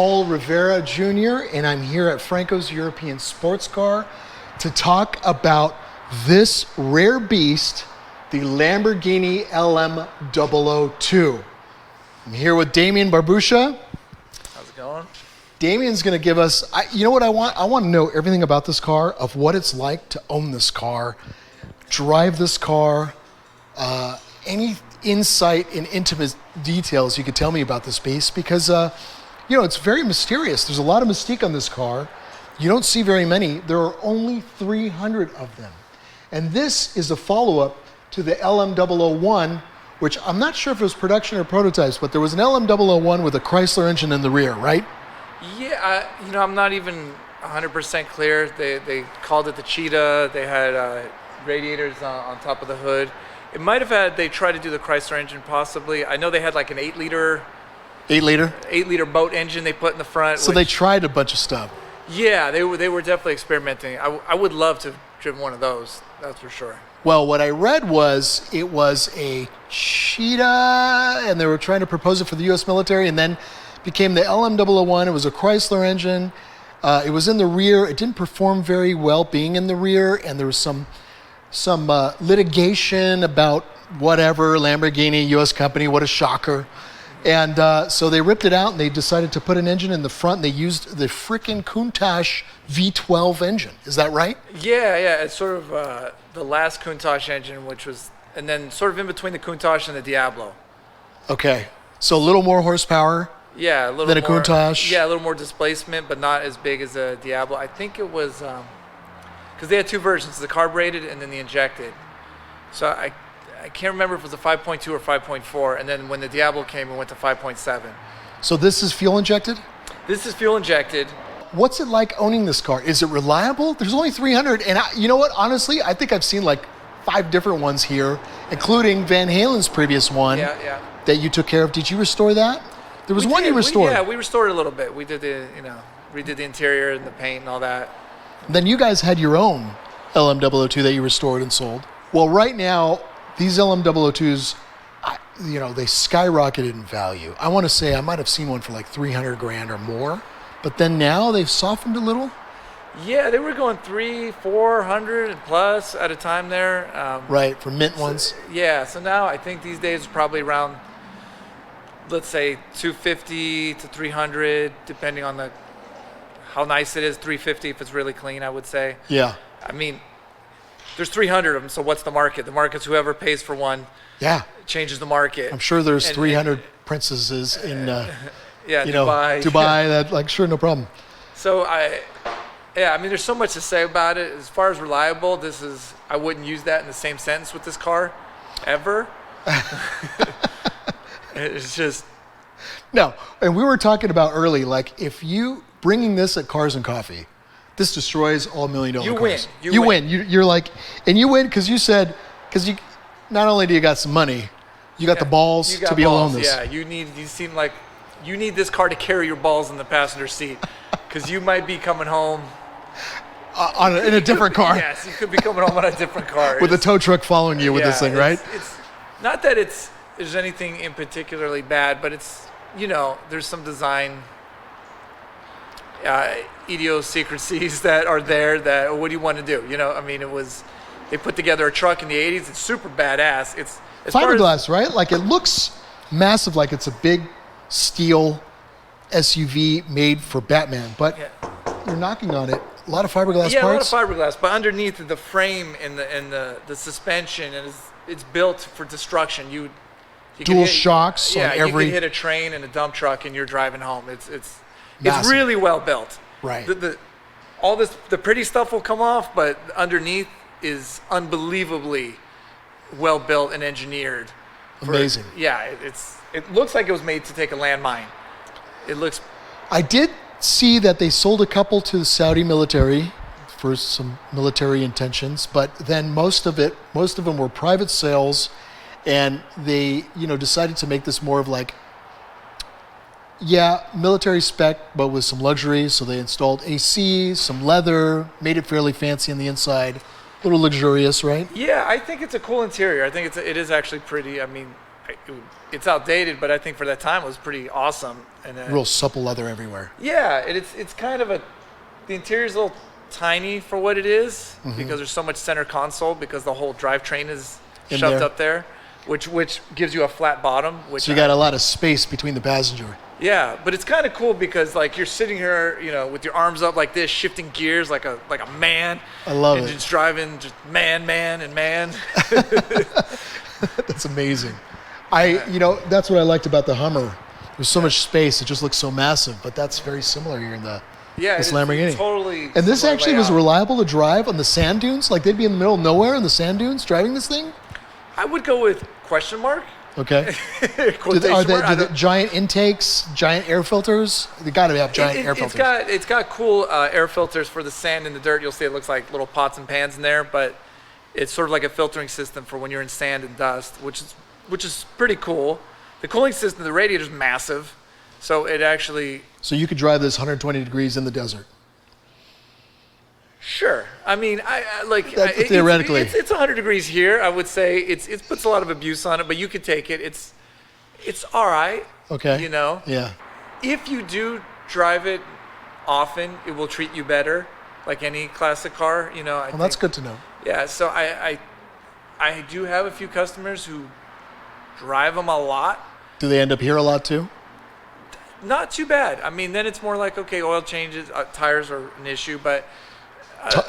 Paul Rivera Jr., and I'm here at Franco's European Sports Car to talk about this rare beast, the Lamborghini LM002. I'm here with Damian Barbusica. How's it going? Damian's going to give us, you know what I want? I want to know everything about this car, of what it's like to own this car, drive this car, any insight and intimate details you could tell me about this beast, because you know, it's very mysterious. There's a lot of mystique on this car. You don't see very many. There are only 300 of them. And this is a follow-up to the LM001, which I'm not sure if it was production or prototypes, but there was an LM001 with a Chrysler engine in the rear, right? Yeah, you know, I'm not even 100% clear. They called it the Cheetah. They had radiators on top of the hood. It might have had, they tried to do the Chrysler engine possibly. I know they had like an 8-liter? 8-liter boat engine they put in the front. So they tried a bunch of stuff. Yeah, they were definitely experimenting. I would love to have driven one of those, that's for sure. Well, what I read was it was a Cheetah, and they were trying to propose it for the U.S. military, and then became the LM001. It was a Chrysler engine. It was in the rear. It didn't perform very well being in the rear, and there was some litigation about whatever, Lamborghini, U.S. company, what a shocker. And so they ripped it out and they decided to put an engine in the front, and they used the frickin' Countach V12 engine. Is that right? Yeah, it's sort of the last Countach engine, which was, and then sort of in between the Countach and the Diablo. Okay, so a little more horsepower. Yeah, a little than more, a Countach. Yeah, a little more displacement, but not as big as a Diablo. I think it was, because they had two versions, the carbureted and then the injected. So I can't remember if it was a 5.2 or 5.4, and then when the Diablo came, it went to 5.7. So this is fuel injected? This is fuel injected. What's it like owning this car? Is it reliable? There's only 300, and you know what? Honestly, I think I've seen like 5 different ones here, including Van Halen's previous one that you took care of. Did you restore that? There was one you restored. We restored it a little bit. We did redid the interior and the paint and all that. Then you guys had your own LM002 that you restored and sold. Well, right now, these LM002s, you know, they skyrocketed in value. I want to say I might have seen one for like 300 grand or more, but then now they've softened a little. Yeah, they were going 300-400 plus at a time there. Right, for mint ones. Yeah, so now I think these days it's probably around, let's say 250 to 300, depending on how nice it is. 350 if it's really clean, I would say. Yeah. I mean, there's 300 of them, so what's the market? The market's whoever pays for one. Yeah. Changes the market. I'm sure there's 300 princesses in, Dubai. Dubai. That, like, sure, no problem. So I mean, there's so much to say about it. As far as reliable, I wouldn't use that in the same sentence with this car, ever. It's just. No, and we were talking about early, like, if you bringing this at Cars and Coffee, this destroys all $1 million cars. You win. You're like, and you win because you said, because you, not only do you got some money, you got the balls to be able to own this. Yeah, you seem like you need this car to carry your balls in the passenger seat, because you might be coming home in a different car. Yes, you could be coming home on a different car with a tow truck following you with this thing, right? It's not that there's anything in particularly bad, but it's, you know, there's some design idiosyncrasies that are there that, what do you want to do? You know, I mean, they put together a truck in the 80s. It's super badass. It's fiberglass, right? Like, it looks massive, like it's a big steel SUV made for Batman, but you're knocking on it. A lot of fiberglass parts. Yeah, a lot of fiberglass, but underneath the frame and the suspension, and it's built for destruction. Dual shocks on every. You could hit a train and a dump truck, and you're driving home. It's really well built. Right. The pretty stuff will come off, but underneath is unbelievably well built and engineered. Amazing. It looks like it was made to take a landmine. It looks. I did see that they sold a couple to the Saudi military for some military intentions, but then most of them were private sales, and they, you know, decided to make this more of like, military spec, but with some luxury. So they installed AC, some leather, made it fairly fancy on the inside, a little luxurious, right? Yeah, I think it's a cool interior. I think it is actually pretty. I mean, it's outdated, but I think for that time it was pretty awesome. And Real supple leather everywhere. yeah, it's kind of the interior's a little tiny for what it is because there's so much center console because the whole drivetrain is shoved up there, which gives you a flat bottom. Which So you got a lot of space between the passenger. yeah, but it's kind of cool because like you're sitting here, with your arms up like this, shifting gears like a man. I love and it. just driving, just man. That's amazing. That's what I liked about the Hummer. There's so much space; it just looks so massive. But that's very similar here in this Lamborghini. It's totally. And this similar actually was layout. reliable to drive on the sand dunes. Like they'd be in the middle of nowhere in the sand dunes driving this thing. I would go with question mark. Okay. Quotation Are mark. the giant intakes, giant air filters? They got to have giant air filters. It's got cool air filters for the sand and the dirt. You'll see it looks like little pots and pans in there, but it's sort of like a filtering system for when you're in sand and dust, which is pretty cool. The cooling system, the radiator's massive, so it actually. So you could drive this 120 degrees in the desert. Sure. I mean, Theoretically. it's 100 degrees here. I would say it puts a lot of abuse on it, but you could take it. It's all right. Okay. Yeah. If you do drive it often, it will treat you better, like any classic car. Well, that's good to know. Yeah. So I do have a few customers who drive them a lot. Do they end up here a lot too? Not too bad. I mean, then it's more like, okay, oil changes, tires are an issue, but.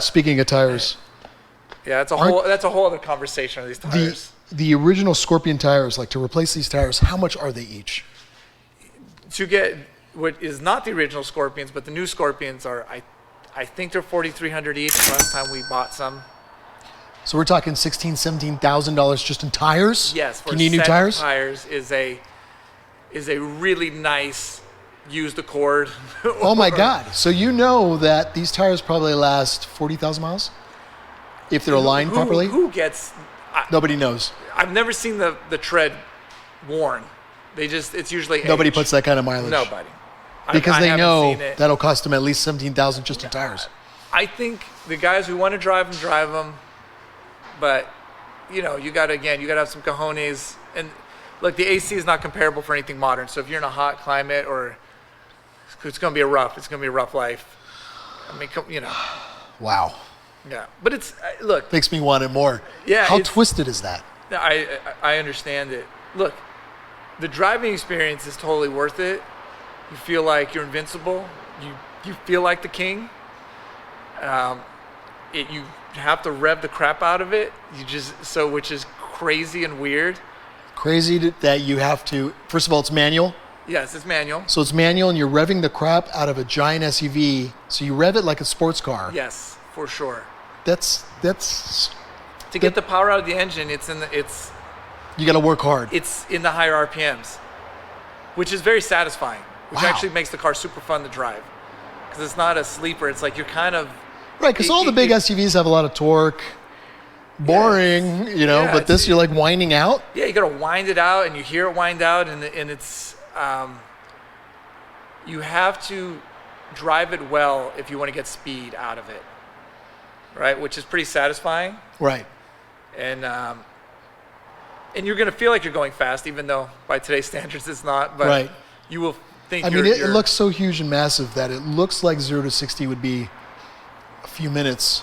Speaking of tires, Yeah, that's a whole other conversation on these tires. the original Scorpion tires, like to replace these tires, how much are they each? To get what is not the original Scorpions, but the new Scorpions are, I think they're $4,300 each. Last time we bought some. So we're talking $16,000, $17,000 just in tires? Yes, for you need new set tires? Tires is a really nice used Accord. Oh my God! So you know that these tires probably last 40,000 miles if they're aligned properly. Who gets? Nobody knows. I've never seen the tread worn. It's usually Nobody age. puts that kind of mileage. Nobody. Because they haven't know seen it. that'll cost them at least 17,000 just in tires. I think the guys who want to drive them, but you gotta have some cojones. And look, the AC is not comparable for anything modern. So if you're in a hot climate it's gonna be a rough life. I mean, Wow. Yeah, but it's look. Makes me want it more. Yeah. How twisted is that? I understand it. Look, the driving experience is totally worth it. You feel like you're invincible. You feel like the king. You have to rev the crap out of it. Which is crazy and weird. Crazy that you have to. First of all, it's manual. Yes, it's manual. So it's manual, and you're revving the crap out of a giant SUV. So you rev it like a sports car. Yes, for sure. That's. To get the power out of the engine, it's You got to work hard. It's in the higher RPMs, which is very satisfying. Which Wow. actually makes the car super fun to drive, because it's not a sleeper. It's like you're kind of Right, because all the big SUVs have a lot of torque. Boring, Yeah, but this you're like winding out. Yeah, you gotta wind it out, and you hear it wind out, and it's you have to drive it well if you want to get speed out of it, right? Which is pretty satisfying, Right. and you're gonna feel like you're going fast, even though by today's standards it's not. But Right. you will think. I mean, it looks so huge and massive that it looks like 0 to 60 would be a few minutes,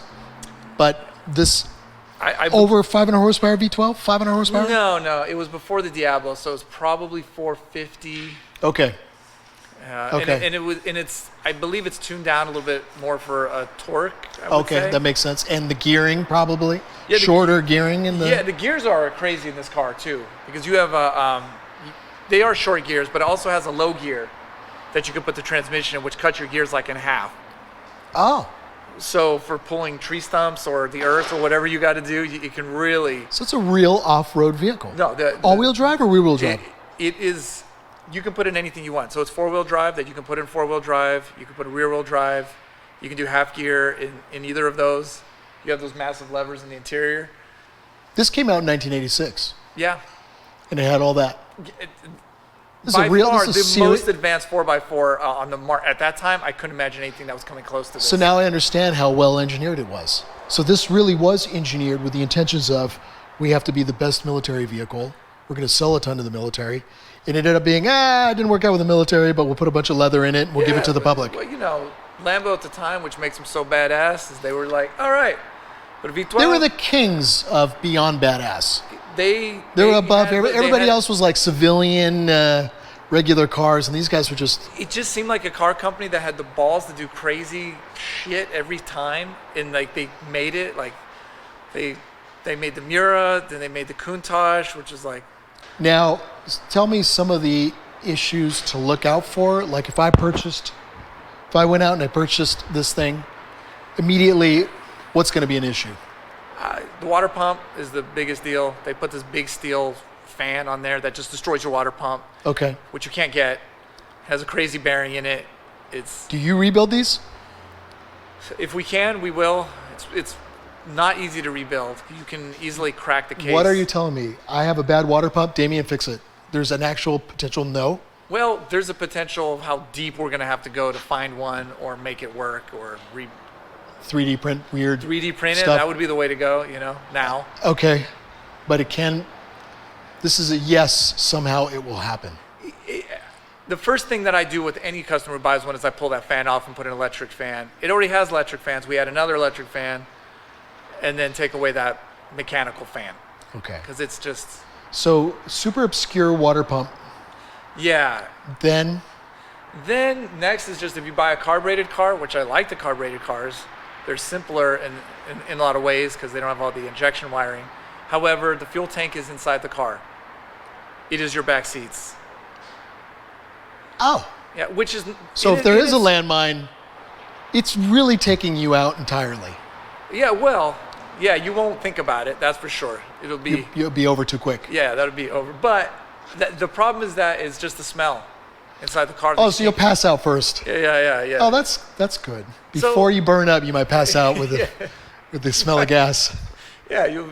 but this over 500 horsepower V12, 500 horsepower. No, it was before the Diablo, so it's probably 450. Okay. Okay. I believe it's tuned down a little bit more for a torque. I would Okay, say. that makes sense. And the gearing probably Yeah, shorter gearing in the. Yeah, the gears are crazy in this car too, because you have they are short gears, but it also has a low gear that you can put the transmission in, which cuts your gears like in half. Oh. So for pulling tree stumps or the earth or whatever you got to do, you can really. So it's a real off-road vehicle. No, all-wheel drive or rear-wheel drive? It is. You can put in anything you want. So it's four-wheel drive that you can put in four-wheel drive. You can put a rear-wheel drive. You can do half gear in either of those. You have those massive levers in the interior. This came out in 1986. Yeah. And it had all that. This By is a real. far, This is the most advanced 4x4 on the market. At that time, I couldn't imagine anything that was coming close to this. So now I understand how well engineered it was. So this really was engineered with the intentions of we have to be the best military vehicle. We're going to sell a ton to the military. It ended up being, it didn't work out with the military, but we'll put a bunch of leather in it and we'll give it to the public. Well, Lambo at the time, which makes them so badass, is they were like, all right, but a V12. They were the kings of beyond badass. They were above everybody else was like civilian, regular cars, and these guys were just. It just seemed like a car company that had the balls to do crazy shit every time, and like they made it. Like they made the Mura, then they made the Countach, which is like. Now, tell me some of the issues to look out for. Like if I went out and I purchased this thing, immediately, what's going to be an issue? The water pump is the biggest deal. They put this big steel fan on there that just destroys your water pump. Okay. Which you can't get. It has a crazy bearing in it. Do you rebuild these? If we can, we will. It's not easy to rebuild. You can easily crack the case. What are you telling me? I have a bad water pump. Damian, fix it. There's an actual potential no? Well, there's a potential of how deep we're going to have to go to find one or make it work or 3D print weird 3D print it. stuff. That would be the way to go, now. Okay. But this is a yes, somehow it will happen. The first thing that I do with any customer who buys one is I pull that fan off and put an electric fan. It already has electric fans. We add another electric fan and then take away that mechanical fan. Okay. Because it's just... So, super obscure water pump. Yeah. Then next is just if you buy a carbureted car, which I like the carbureted cars. They're simpler in a lot of ways because they don't have all the injection wiring. However, the fuel tank is inside the car. It is your back seats. Oh. Yeah, which is... So if there is a landmine, it's really taking you out entirely. Yeah, well, yeah, you won't think about it, that's for sure. It'll be... You'll be over too quick. Yeah, that'll be over. But the problem is that it's just the smell inside the car. Oh, so you'll pass out first. Yeah. Oh, that's good. Before you burn up, you might pass out with the smell of gas. Yeah,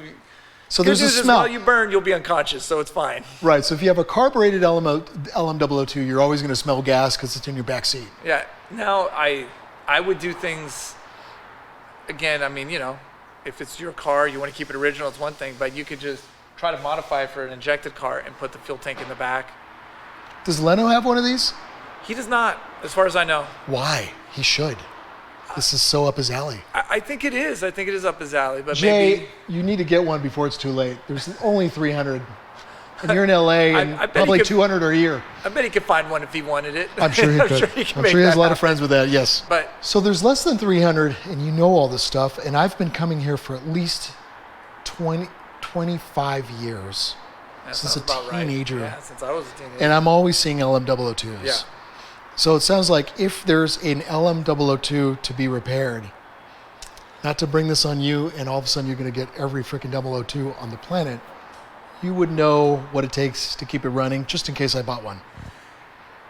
So there's a smell. While you burn, you'll be unconscious, so it's fine. Right. So if you have a carbureted LM002, you're always going to smell gas because it's in your back seat. Yeah. Now I would do things. Again, I mean, if it's your car, you want to keep it original, it's one thing, but you could just try to modify it for an injected car and put the fuel tank in the back. Does Leno have one of these? He does not, as far as I know. Why? He should. This is so up his alley. I think it is. I think it is up his alley. But Jay, maybe you need to get one before it's too late. There's only 300. And you're in LA, and I bet probably 200 are a year. I bet he could find one if he wanted it. I'm sure he could. I'm sure he has a lot of friends with that, yes. But so there's less than 300, and you know all this stuff, and I've been coming here for at least 25 years. Since a teenager. Right. Yeah, since I was a teenager. And I'm always seeing LM002s. Yeah. So it sounds like if there's an LM002 to be repaired, not to bring this on you, and all of a sudden you're going to get every freaking 002 on the planet, you would know what it takes to keep it running, just in case I bought one.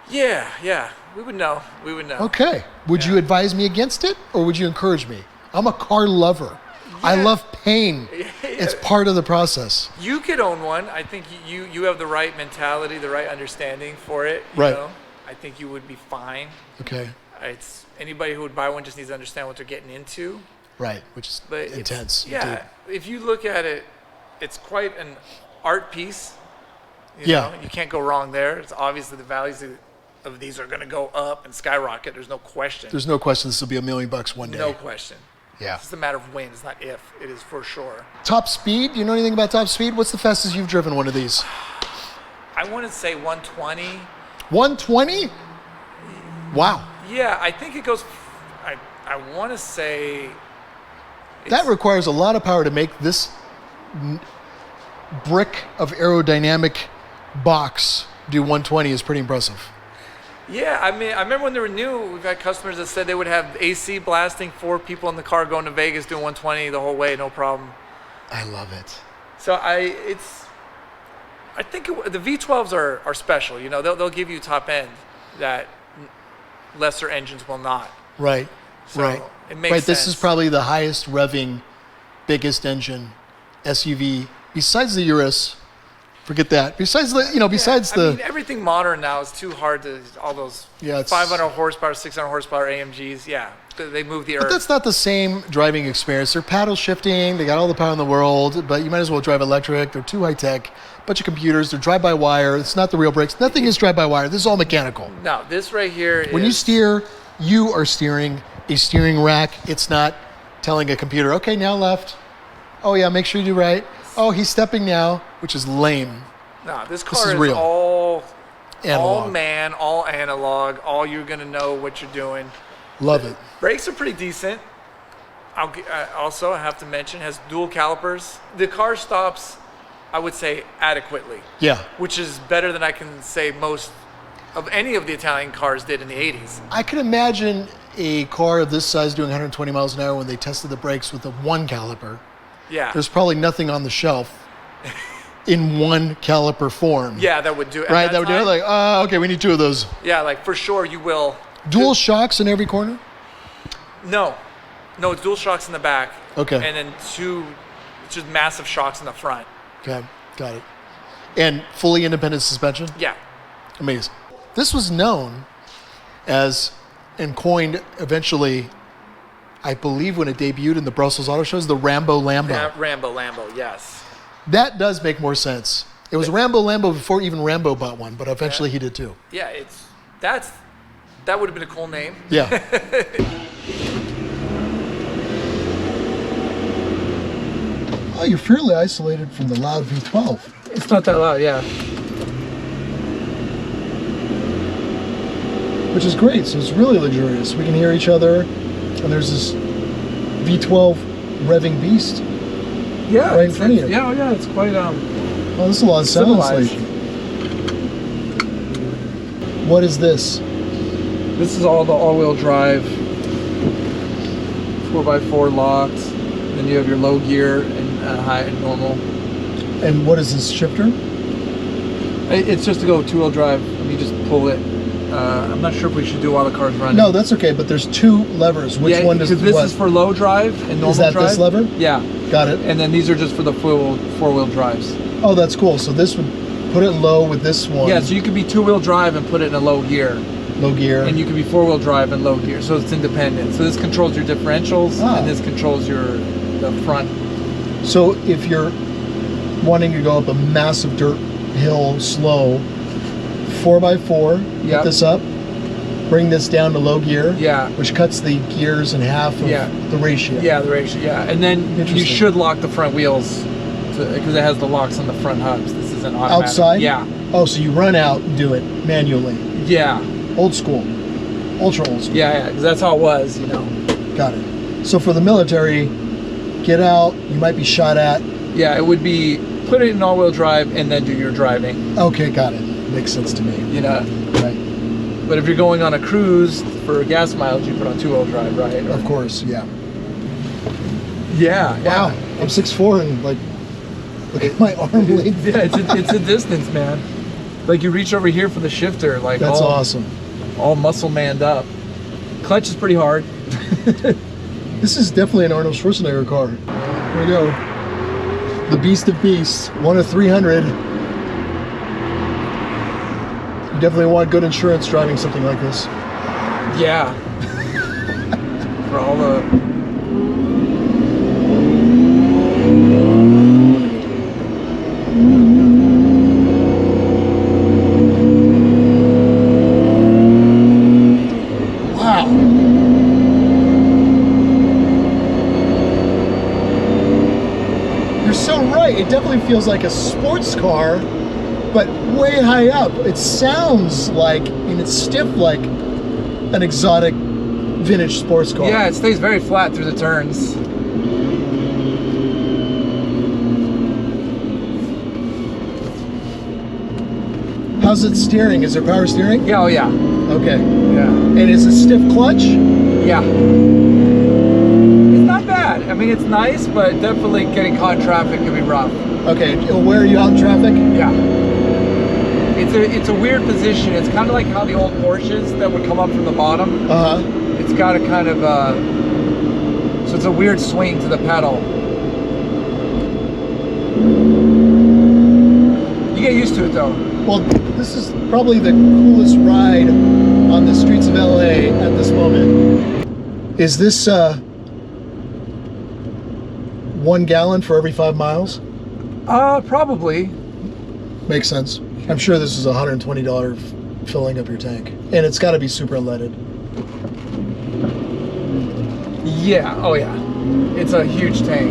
Yeah. We would know. Okay. Would you advise me against it, or would you encourage me? I'm a car lover. I love pain. It's part of the process. You could own one. I think you have the right mentality, the right understanding for it. Right. I think you would be fine. Okay. It's anybody who would buy one just needs to understand what they're getting into. Right, which is intense. Yeah. Indeed. If you look at it, it's quite an art piece. You can't go wrong there. It's obviously the values of these are going to go up and skyrocket. There's no question. There's no question this will be $1 million one day. No question. Yeah. It's just a matter of when. It's not if. It is for sure. Top speed? Do you know anything about top speed? What's the fastest you've driven one of these? I want to say 120. 120? Wow. Yeah, I think it goes. I want to say. That requires a lot of power to make this brick of aerodynamic box do 120 is pretty impressive. Yeah, I mean, I remember when they were new, we've had customers that said they would have AC blasting, 4 people in the car going to Vegas doing 120 the whole way, no problem. I love it. So I think the V12s are special. They'll give you top end that lesser engines will not. Right. So right. It makes sense. This is probably the highest revving, biggest engine SUV besides the Urus. Forget that. Besides everything modern now is too hard to all those 500 horsepower, 600 horsepower AMGs. Yeah. They move the But earth. that's not the same driving experience. They're paddle shifting. They got all the power in the world, but you might as well drive electric. They're too high tech. Bunch of computers. They're drive-by-wire. It's not the real brakes. Nothing is drive-by-wire. This is all mechanical. No, this right here When you steer, you are steering a steering rack. It's not telling a computer, okay, now left. Oh, yeah, make sure you do right. Oh, he's stepping now, which is lame. No, this car is is real. all Analog. man, all analog. All you're going to know what you're doing. Love it. Brakes are pretty decent. Also, I have to mention, has dual calipers. The car stops, I would say, adequately. Yeah. Which is better than I can say most of any of the Italian cars did in the 80s. I can imagine a car of this size doing 120 miles an hour when they tested the brakes with a 1 caliper. Yeah. There's probably nothing on the shelf in 1 caliper form. Yeah, that would do it. Right? That would do it? Like, okay, we need 2 of those. Yeah, like for sure you will. Dual shocks in every corner? No, it's dual shocks in the back. Okay. And then 2 just massive shocks in the front. Okay, got it. And fully independent suspension? Yeah. Amazing. This was known as, and coined eventually, I believe when it debuted in the Brussels Auto Shows, the Rambo Lambo. Yeah, Lambo, yes. That does make more sense. It was Rambo Lambo before even Rambo bought one, but eventually he did too. Yeah, that would have been a cool name. Yeah. Oh, you're fairly isolated from the loud V12. It's not that loud, yeah. Which is great, so it's really luxurious. We can hear each other, and there's this V12 revving beast. Yeah, right in front of you. Yeah, it's quite Oh, this is a lot of sound civilized. insulation. What is this? This is all the all-wheel drive, 4x4 locks. Then you have your low gear and high and normal. And what is this shifter? It's just to go 2-wheel drive. You just pull it. I'm not sure if we should do all the cars running. No, that's okay, but there's 2 levers. Which one does because this what? is for low drive and normal Is that drive. this lever? Yeah. Got it. And then these are just for the four-wheel drives. Oh, that's cool. So this would put it low with this one. Yeah, so you could be 2-wheel drive and put it in a low gear. Low gear. And you could be 4-wheel drive and low gear, so it's independent. So this controls your differentials, and this controls the front. So if you're wanting to go up a massive dirt hill slow, 4x4, Yep. put this up, bring this down to low gear, Yeah. which cuts the gears in half of the ratio. Yeah, the ratio, yeah. And then you Interesting. should lock the front wheels because it has the locks on the front hubs. This isn't automatic. Outside? Yeah. Oh, so you run out and do it manually. Yeah. Old school. Ultra old school. Yeah, because that's how it was, Got it. So for the military, get out, you might be shot at. Yeah, it would be put it in all-wheel drive and then do your driving. Okay, got it. Makes sense to me. Right. But if you're going on a cruise for gas mileage, you put on 2-wheel drive, right? Of course, yeah. Yeah. Wow, I'm 6'4" and like, look at my arm length. Yeah, it's a distance, man. Like you reach over here for the shifter, like That's awesome. all muscle manned up. Clutch is pretty hard. This is definitely an Arnold Schwarzenegger car. Here we go. The Beast of Beasts, 1 of 300. You definitely want good insurance driving something like this. Yeah. For all the. Wow. You're so right. It definitely feels like a sports car, but way high up. It sounds like, and it's stiff like an exotic vintage sports car. Yeah, it stays very flat through the turns. How's it steering? Is there power steering? Yeah, oh yeah. Okay. Yeah. And is it stiff clutch? Yeah. It's not bad. I mean, it's nice, but definitely getting caught in traffic can be rough. Okay. Where are you out in traffic? Yeah. It's a weird position. It's kind of like how the old Porsches that would come up from the bottom. Uh-huh. It's got a kind of so it's a weird swing to the pedal. You get used to it though. Well, this is probably the coolest ride on the streets of LA at this moment. Is this 1 gallon for every 5 miles? Probably. Makes sense. I'm sure this is $120 filling up your tank. And it's got to be super unleaded. Yeah, oh yeah. It's a huge tank.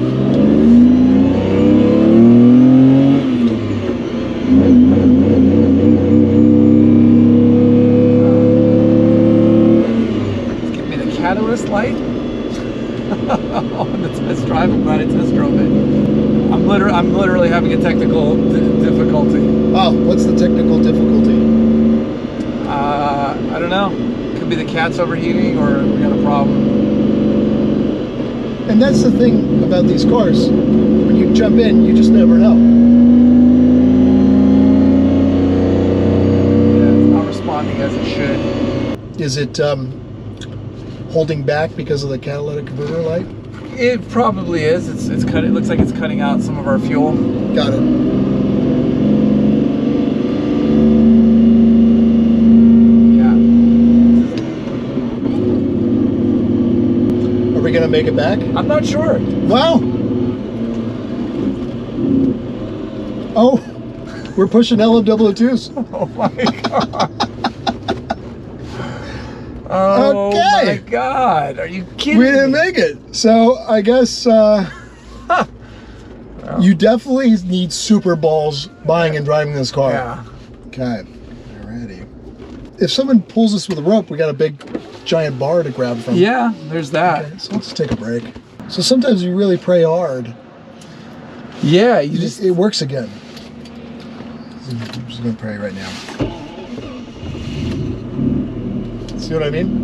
Give me the catalyst light. On the test drive, I'm glad I test drove it. I'm literally having a technical difficulty. Oh, what's the technical difficulty? I don't know. Could be the cat's overheating, or we got a problem. And that's the thing about these cars. When you jump in, you just never know. Yeah, it's not responding as it should. Is it holding back because of the catalytic converter light? It probably is. It's cut. It looks like it's cutting out some of our fuel. Got it. Yeah. Are we gonna make it back? I'm not sure. Wow. Oh, we're pushing LM002s. Oh my god. Oh Okay. my god. Are you kidding We didn't me? make it. So I guess you definitely need super balls buying and driving this car. Yeah. Okay. Alrighty. If someone pulls us with a rope, we got a big giant bar to grab from. Yeah, there's that. Okay, so let's take a break. So sometimes you really pray hard. Yeah, you just It works again. I'm just gonna pray right now. See what I mean?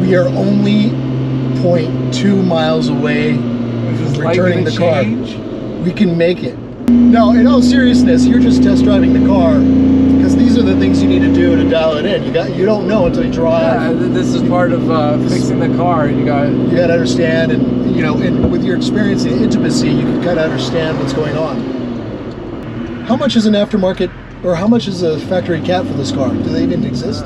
We are only 0.2 miles away from returning the car. We can make it. No, in all seriousness, you're just test driving the car because these are the things you need to do to dial it in. You don't know until you drive. Yeah, this is part of fixing the car. You got to understand, and and with your experience and intimacy, you can kind of understand what's going on. How much is an aftermarket, or how much is a factory cat for this car? Do they even exist?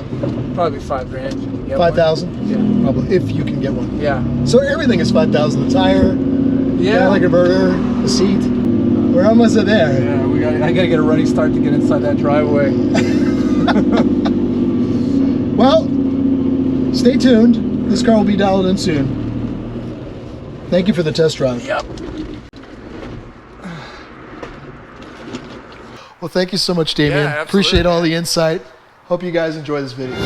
probably $5,000. 5,000? Yeah. Probably, if you can get one. Yeah. So everything is 5,000. The tire, Yeah. catalytic converter, the seat. We're almost there. Yeah, I gotta get a running start to get inside that driveway. Well, stay tuned. This car will be dialed in soon. Thank you for the test drive. Yep. Well, thank you so much, Damian. Yeah, absolutely. Appreciate all the insight. Hope you guys enjoy this video.